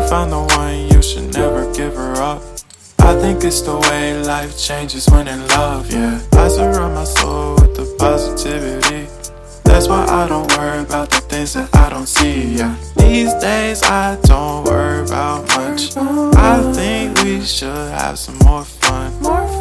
found the one, you should never give her up. I think it's the way life changes when in love, yeah. I surround my soul with the positivity. That's why I don't worry about the things that I don't see, yeah. These days I don't worry about much. I think we should have some more fun.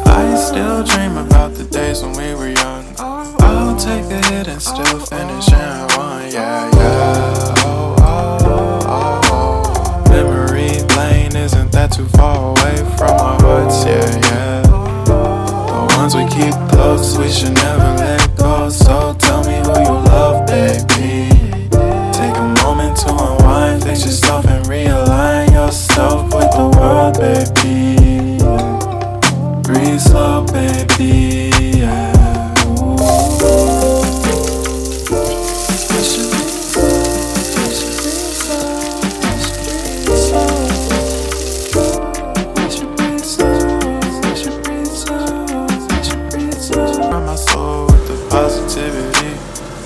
I still dream about the days when we were young. I'll take a hit and still finish and one, yeah, yeah. Oh, oh, oh, oh. Memory lane, isn't that too far away from our hearts, yeah, yeah. The ones we keep close, we should never let go. So tell me who you love, baby. Take a moment to unwind, fix yourself and realign yourself with the world, baby. Breathe slow, baby, yeah.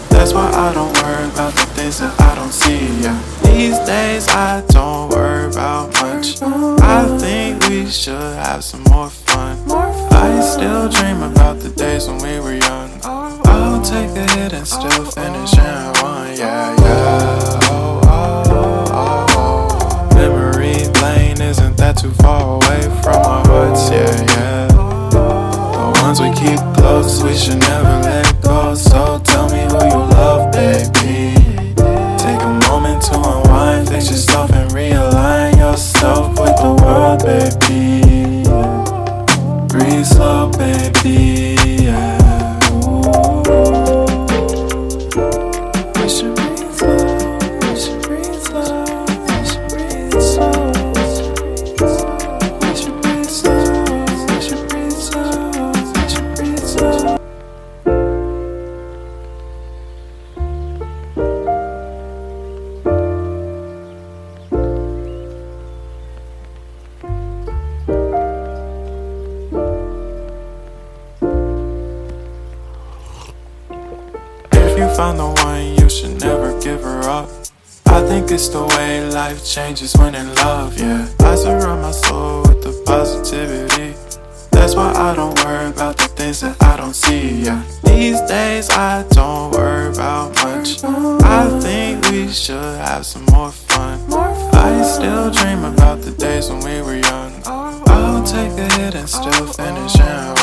That's why I don't worry about the things that I don't see, yeah. These days I don't worry about much. I think we should have some more fun. I still dream about the days when we were young. I'll take a hit and still finish and one, yeah, yeah. Oh, oh, oh, oh. Memory lane, isn't that too far away from our hearts, yeah, yeah. The ones we keep close, we should never let go. So tell me who you love, baby. Take a moment to unwind, fix yourself and realign yourself with the world, baby. Breathe slow, baby, yeah. We should breathe slow, we should breathe slow, we should breathe slow. We should breathe slow, we should breathe slow, we should breathe slow. If you found the one, you should never give her up. I think it's the way life changes when in love, yeah. I surround my soul with the positivity. That's why I don't worry about the things that I don't see, yeah. These days I don't worry about much. I think we should have some more fun. I still dream about the days when we were young. I'll take a hit and still finish and